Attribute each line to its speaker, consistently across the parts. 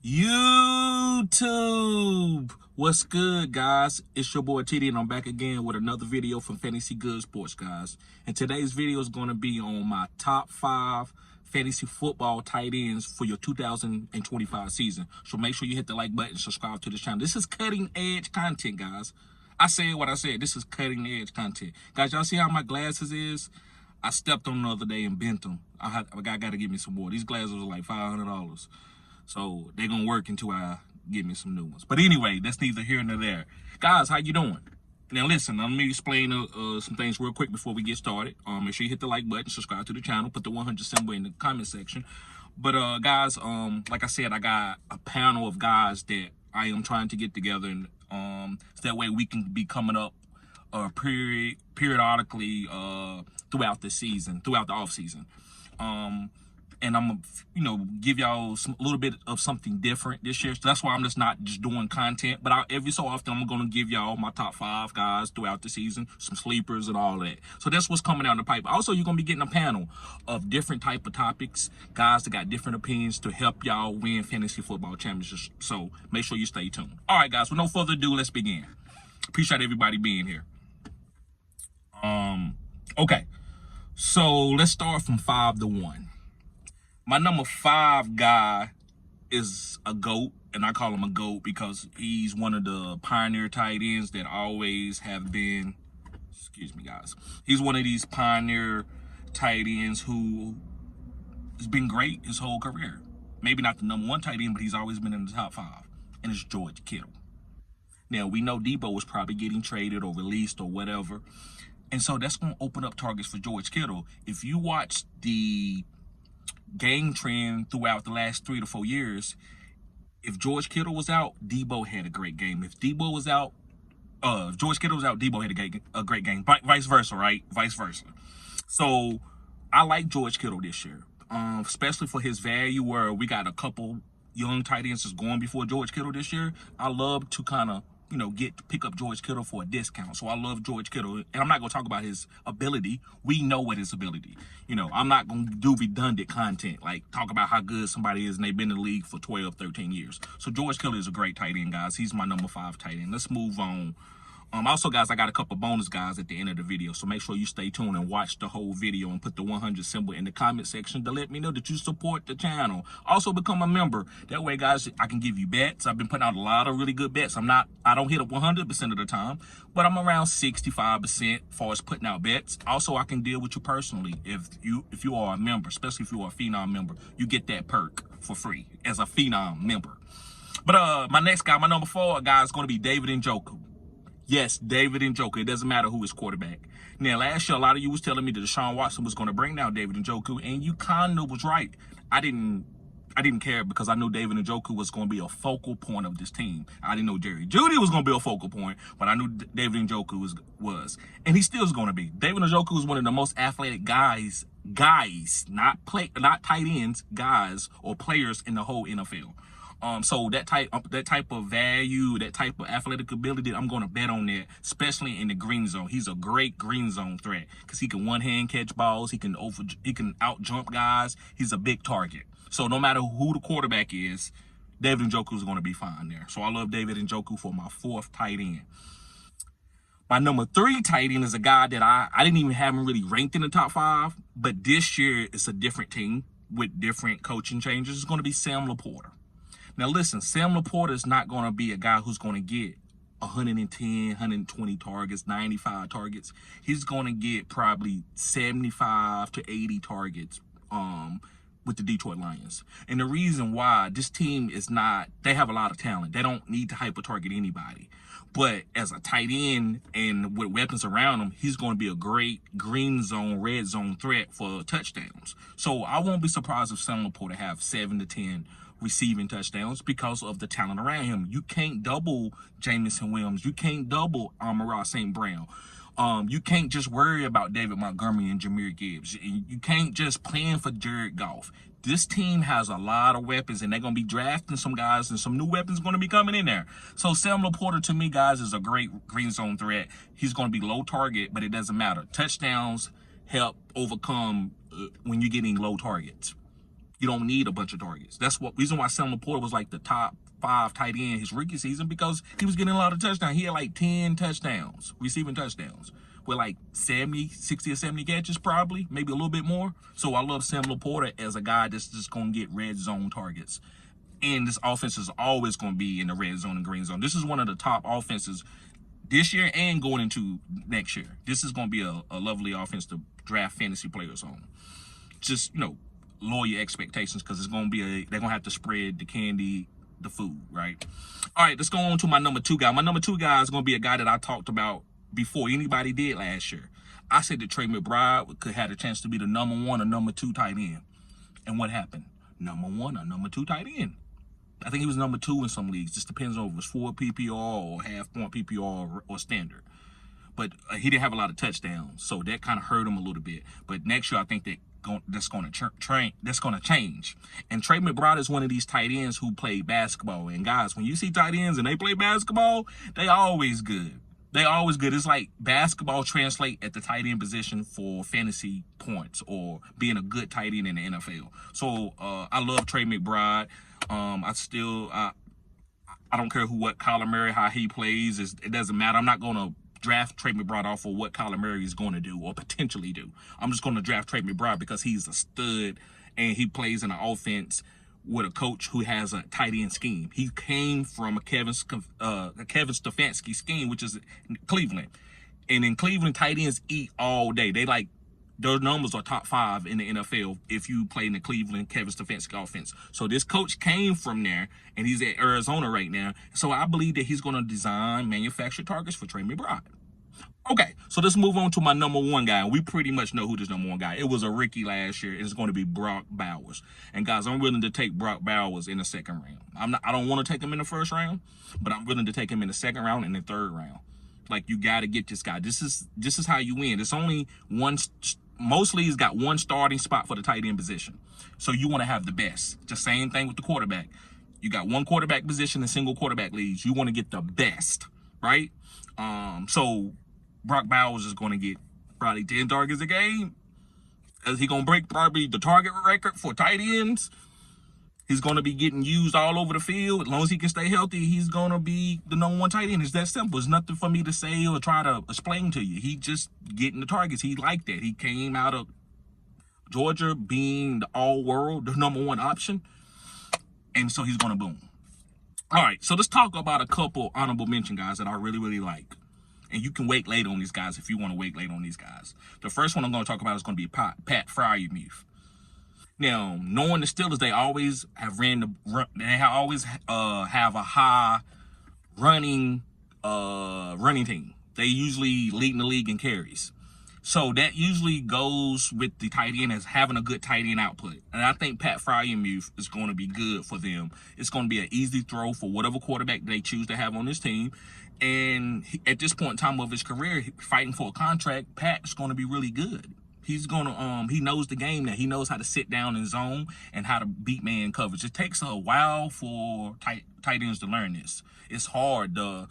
Speaker 1: YouTube. What's good, guys? It's your boy TD, and I'm back again with another video from Fantasy Good Sports, guys. And today's video is going to be on my top 5 fantasy football tight ends for your 2025 season. So make sure you hit the like button, subscribe to the channel. This is cutting edge content, guys. I said what I said. This is cutting edge content. Guys, y'all see how my glasses is? I stepped on them the other day and bent them. I got to give me some more. These glasses was like $500. So they're going to work until I get me some new ones. But anyway, that's neither here nor there. Guys, how you doing? Now listen, let me explain some things real quick before we get started. Make sure you hit the like button, subscribe to the channel, put the 100 symbol in the comment section. But guys, like I said, I got a panel of guys that I am trying to get together, and so that way we can be coming up periodically throughout the season, throughout the off season. And I'm gonna, give y'all a little bit of something different this year. So that's why I'm just not just doing content, but every so often I'm gonna give y'all my top 5 guys throughout the season, some sleepers and all that. So that's what's coming down the pipe. Also, you're gonna be getting a panel of different type of topics, guys that got different opinions to help y'all win fantasy football championships. So make sure you stay tuned. All right, guys, with no further ado, let's begin. Appreciate everybody being here. Okay, so let's start from 5 to 1. My number 5 guy is a GOAT, and I call him a GOAT because he's one of the pioneer tight ends that always have been, excuse me, guys. He's one of these pioneer tight ends who has been great his whole career. Maybe not the number 1 tight end, but he's always been in the top 5, and it's George Kittle. Now, we know Debo was probably getting traded or released or whatever, and so that's going to open up targets for George Kittle. If you watch the game trend throughout the last 3 to 4 years, if George Kittle was out, Debo had a great game. If Debo was out, if George Kittle was out, Debo had a great game. Vice versa, right? Vice versa. So I like George Kittle this year, especially for his value, where we got a couple young tight ends that's going before George Kittle this year. I love to kind of pick up George Kittle for a discount. So I love George Kittle, and I'm not going to talk about his ability. We know what his ability. I'm not going to do redundant content, like talk about how good somebody is and they've been in the league for 12, 13 years. So George Kittle is a great tight end, guys. He's my number 5 tight end. Let's move on. Also, guys, I got a couple bonus guys at the end of the video, so make sure you stay tuned and watch the whole video and put the 100 symbol in the comment section to let me know that you support the channel. Also, become a member. That way, guys, I can give you bets. I've been putting out a lot of really good bets. I don't hit up 100% of the time, but I'm around 65% as far as putting out bets. Also, I can deal with you personally if you are a member, especially if you are a Phenom member. You get that perk for free as a Phenom member. But my next guy, my number 4 guy, is going to be David Njoku. Yes, David Njoku. It doesn't matter who is quarterback. Now, last year, a lot of you was telling me that Deshaun Watson was going to bring down David Njoku, and you kind of was right. I didn't care because I knew David Njoku was going to be a focal point of this team. I didn't know Jerry Jeudy was going to be a focal point, but I knew David Njoku was. And he still is going to be. David Njoku is one of the most athletic guys, not tight ends, guys or players in the whole NFL. So that type of value, that type of athletic ability, I'm going to bet on that, especially in the green zone. He's a great green zone threat because he can one-hand catch balls. He can out jump guys. He's a big target. So no matter who the quarterback is, David Njoku is going to be fine there. So I love David Njoku for my 4th tight end. My number 3 tight end is a guy that I didn't even have him really ranked in the top 5, but this year it's a different team with different coaching changes. It's going to be Sam Laporta. Now, listen, Sam Laporta is not going to be a guy who's going to get 110, 120 targets, 95 targets. He's going to get probably 75 to 80 targets with the Detroit Lions. And the reason why, this team is not, they have a lot of talent. They don't need to hyper-target anybody. But as a tight end and with weapons around him, he's going to be a great green zone, red zone threat for touchdowns. So I won't be surprised if Sam Laporta have 7 to 10 receiving touchdowns because of the talent around him. You can't double Jamison Williams. You can't double Amon-Ra St. Brown. You can't just worry about David Montgomery and Jahmyr Gibbs. You can't just plan for Jared Goff. This team has a lot of weapons, and they're going to be drafting some guys, and some new weapons going to be coming in there. So Sam Laporta, to me, guys, is a great green zone threat. He's going to be low target, but it doesn't matter. Touchdowns help overcome when you're getting low targets. You don't need a bunch of targets. That's what reason why Sam Laporta was like the top 5 tight end his rookie season, because he was getting a lot of touchdowns. He had like 10 touchdowns, receiving touchdowns, with like 60 or 70 catches, probably, maybe a little bit more. So I love Sam Laporta as a guy that's just going to get red zone targets. And this offense is always going to be in the red zone and green zone. This is one of the top offenses this year and going into next year. This is going to be a lovely offense to draft fantasy players on. Just, lower your expectations, because it's going to be they're going to have to spread the candy, the food, right? All right, let's go on to my number 2 guy. My number 2 guy is going to be a guy that I talked about before anybody did last year. I said that Trey McBride could have a chance to be the number 1 or number 2 tight end. And what happened? Number 1 or number 2 tight end. I think he was number 2 in some leagues. Just depends on if it was 4 PPR or half-point PPR or standard. But he didn't have a lot of touchdowns, so that kind of hurt him a little bit. But next year, I think that's going to change. And Trey McBride is one of these tight ends who play basketball. And guys, when you see tight ends and they play basketball, they always good. They always good. It's like basketball translate at the tight end position for fantasy points or being a good tight end in the NFL. So I love Trey McBride. I don't care what Kyler Murray, how he plays. It doesn't matter. I'm not going to draft Trey McBride off of what Kyler Murray is going to do or potentially do. I'm just going to draft Trey McBride because he's a stud and he plays in an offense with a coach who has a tight end scheme. He came from a Kevin Stefanski scheme, which is Cleveland. And in Cleveland, tight ends eat all day. Those numbers are top 5 in the NFL if you play in the Cleveland Kevin Stefanski offense. So this coach came from there, and he's at Arizona right now. So I believe that he's going to design manufacture targets for Trey McBride. Okay, so let's move on to my number 1 guy. We pretty much know who this number 1 guy. It was a rookie last year, and it's going to be Brock Bowers. And guys, I'm willing to take Brock Bowers in the 2nd round. I don't want to take him in the 1st round, but I'm willing to take him in the 2nd round and the 3rd round. Like, you got to get this guy. This is how you win. It's only one. Most leagues got 1 starting spot for the tight end position. So you want to have the best. It's the same thing with the quarterback. You got 1 quarterback position in single quarterback leagues. You want to get the best, right? So Brock Bowers is going to get probably 10 targets a game. Is he going to break probably the target record for tight ends? He's going to be getting used all over the field. As long as he can stay healthy, he's going to be the number 1 tight end. It's that simple. It's nothing for me to say or try to explain to you. He just getting the targets. He liked that. He came out of Georgia being the all-world, the number 1 option. And so he's going to boom. All right, so let's talk about a couple honorable mention guys that I really, really like. And you can wait late on these guys if you want to wait late on these guys. The first one I'm going to talk about is going to be Pat Freiermuth. Now, knowing the Steelers, they always have always have a high running team. They usually lead in the league in carries. So that usually goes with the tight end as having a good tight end output. And I think Pat Freiermuth is going to be good for them. It's going to be an easy throw for whatever quarterback they choose to have on this team. And at this point in time of his career, fighting for a contract, Pat's going to be really good. He's going to, he knows the game now. He knows how to sit down in zone and how to beat man coverage. It takes a while for tight ends to learn this. It's hard. The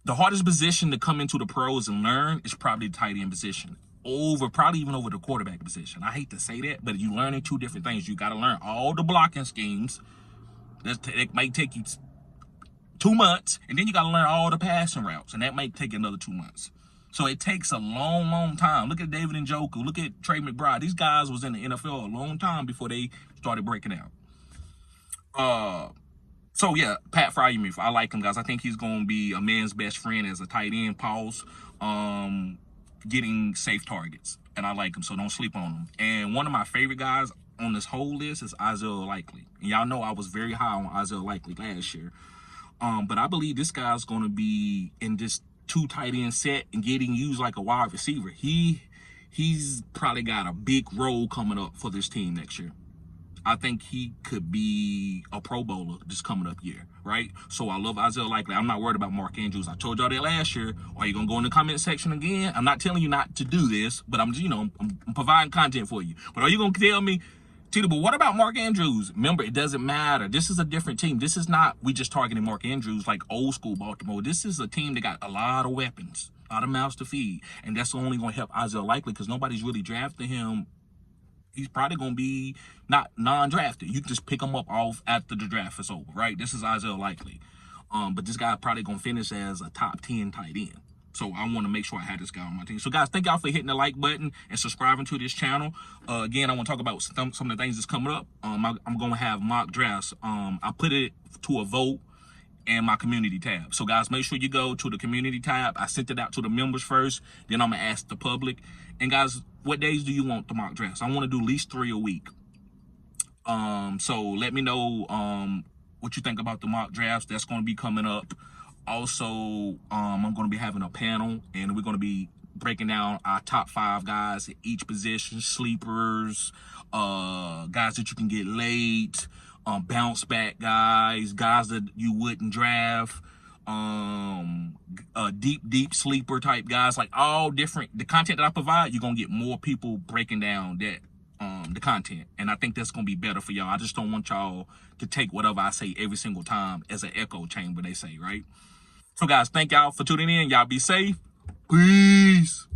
Speaker 1: hardest position to come into the pros and learn is probably the tight end position. Probably even over the quarterback position. I hate to say that, but you're learning 2 different things. You got to learn all the blocking schemes. That might take you 2 months, and then you got to learn all the passing routes, and that might take another 2 months. So it takes a long, long time. Look at David Njoku. Look at Trey McBride. These guys was in the NFL a long time before they started breaking out. So, yeah, Pat Freiermuth. I like him, guys. I think he's going to be a man's best friend as a tight end, getting safe targets. And I like him, so don't sleep on him. And one of my favorite guys on this whole list is Isaiah Likely. And y'all know I was very high on Isaiah Likely last year. But I believe this guy's going to be in this 2 tight end set and getting used like a wide receiver. He's probably got a big role coming up for this team next year. I think he could be a Pro Bowler this coming up year, right? So I love Isaiah Likely. I'm not worried about Mark Andrews. I told y'all that last year. Are you gonna go in the comment section again? I'm not telling you not to do this, but I'm providing content for you. But are you gonna tell me, Tito, but what about Mark Andrews? Remember, it doesn't matter. This is a different team. This is not we just targeting Mark Andrews like old school Baltimore. This is a team that got a lot of weapons, a lot of mouths to feed. And that's only going to help Isaiah Likely because nobody's really drafting him he's probably gonna be not non-drafted. You can just pick him up off after the draft is over, right? This is Isaiah Likely. But this guy probably gonna finish as a top 10 tight end. So I want to make sure I had this guy on my team. So guys, thank y'all for hitting the like button and subscribing to this channel. Again, I want to talk about some of the things that's coming up. I'm gonna have mock drafts. I put it to a vote and my community tab. So guys, make sure you go to the community tab. I sent it out to the members first, then I'm gonna ask the public. And guys, what days do you want the mock drafts? I want to do at least 3 a week. So let me know what you think about the mock drafts that's going to be coming up. Also, I'm going to be having a panel, and we're going to be breaking down our top 5 guys at each position, sleepers, guys that you can get late, bounce back guys that you wouldn't draft, deep sleeper type guys, like all different. The content that I provide, you're gonna get more people breaking down that the content, and I think that's gonna be better for y'all. I just don't want y'all to take whatever I say every single time as an echo chamber, they say, right? So guys, thank y'all for tuning in. Y'all be safe. Peace.